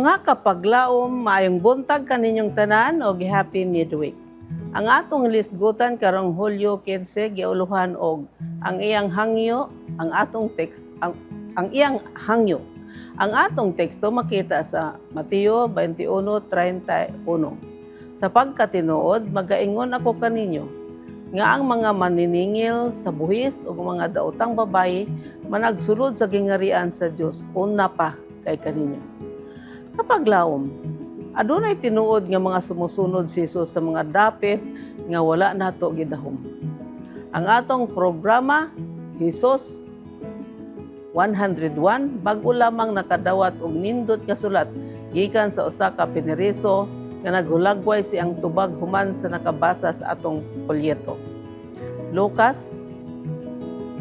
Mga kapaglaom, maayong buntag kaninyong tanan o happy midweek. Ang atong lisgutan karong Hulyo 15 giuluhan og ang iyang hangyo, ang atong text ang iyang hangyo. Ang atong teksto makita sa Mateo 21:31. Sa pagkatinuod, magaingon ako kaninyo nga ang mga maniningil sa buhis o mga daotang babayi managsulod sa gingarian sa Dios una pa kay kaninyo. Kapaglaom, adunay tinuod nga mga sumusunod si Jesus sa mga dapit nga wala nato gidahom. Ang atong programa, Jesus 101, bag-o lamang nakadawat og nindot nga sulat gikan sa usa ka piniriso nga naghulagway siyang tubag human sa nakabasa sa atong polyeto. Lucas,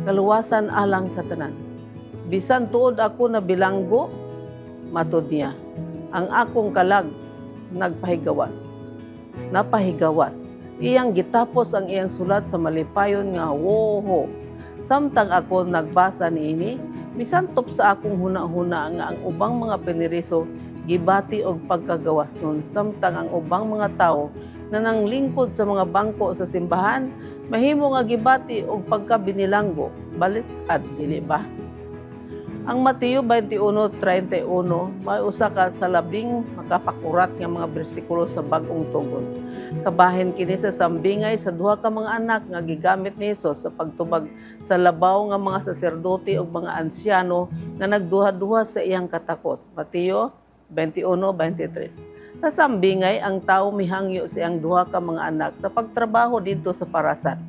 kaluwasan alang sa tanan. Bisan tuod ako na bilanggo, matod niya, ang akong kalag napahigawas. Iyang gitapos ang iyang sulat sa malipayon nga woho. Samtang ako nagbasa niini, misantop sa akong huna-huna nga ang ubang mga piniriso gibati og pagkagawas nun. Samtang ang ubang mga tao na nanglingkod sa mga bangko sa simbahan, mahimo nga gibati og pagkabinilanggo. Balik-ad, dili ba? Ang Mateo 21:31 may usa ka sa labing makapakurat nga mga bersikulo sa bag-ong tugon. Kabahin kini sa sambingay sa duha ka mga anak nga gigamit ni Jesus sa pagtubag sa labaw nga mga saserdote ug mga ansyano nga nagduha-duha sa iyang katakos. Mateo 21:23. Sa sambingay, ang tawo mihangyo sa iyang duha ka mga anak sa pagtrabaho dito sa parasan.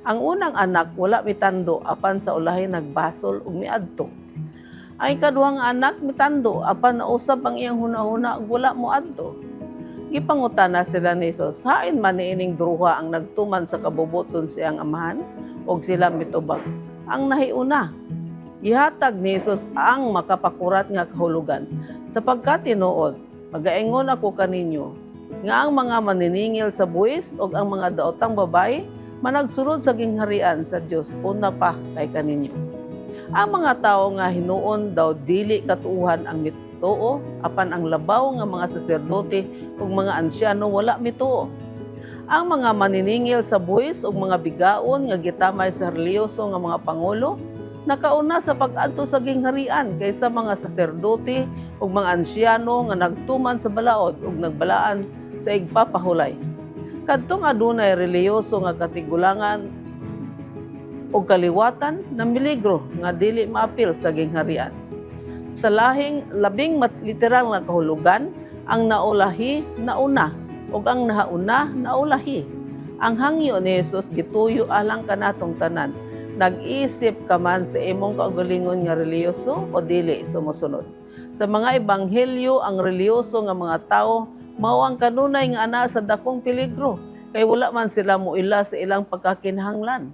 Ang unang anak wala mitando apan sa ulahi nagbasol ug miadto. Ang ikaduhang anak mitando apan nausab ang iyang huna-huna ug wala moadto. Gipangutana sila ni Jesus, hain man niining druha ang nagtuman sa kabubuton sa iyang amahan ug sila mitubag. Ang nahiuna, gihatag ni Jesus ang makapakurat nga kahulugan. Sapagkat tinuod, magaingon ako kaninyo nga ang mga maniningil sa buwis ug ang mga daotang babayi managsulod sa gingharian sa Dios una pa kay kaninyo. Ang mga tao nga hinuon daw dili katuuhan ang mituo, apan ang labaw nga mga saserdote ug mga ansyano wala mituo. Ang mga maniningil sa buhis ug mga bigaon nga gitamay sa reliyoso nga mga pangulo, nakauna sa pag-adto sa gingharian kaysa mga saserdote ug mga ansyano nga nagtuman sa balaod ug nagbalaan sa igpapahulay. Kadtong adunay reliyoso nga katigulangan o kaliwatan na miligro nga dili maapil sa gingharian. Sa labing literal nga kahulugan, ang naulahi nauna ug ang nahauna naulahi. Ang hangyo ni Jesus gituyo alang kanatong tanan. Nag-isip ka man sa imong kaugalingon nga reliyoso o dili sumusunod. Sa mga ebanghelyo, ang reliyoso nga mga tao mao ang kanunay nga ana sa dakong peligro kay wala man sila moila sa ilang pagkakinahanglan.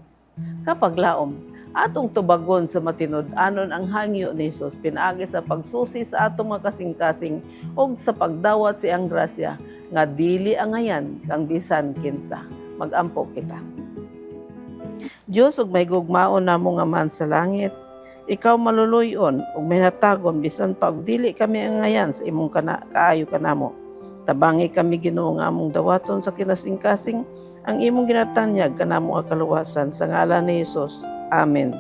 Kapaglaom, atong tubagon sa matinud-anon ang hangyo ni Jesus pinaagi sa pagsusi sa atong mga kasing-kasing ug sa pagdawat sa iyang grasya nga dili angayan kang bisan kinsa. Magampo kita. Dios ug may gugmaon namo nga man sa langit, ikaw maluluyon ug may hatagon bisan pa og dili kami angayan sa imong kaayo kanamo. Tabangi kami Ginoo nga among dawaton sa kinasing-kasing ang imong ginatanyag kanamo nga kaluwasan sa ngalan ni Jesus. Amen.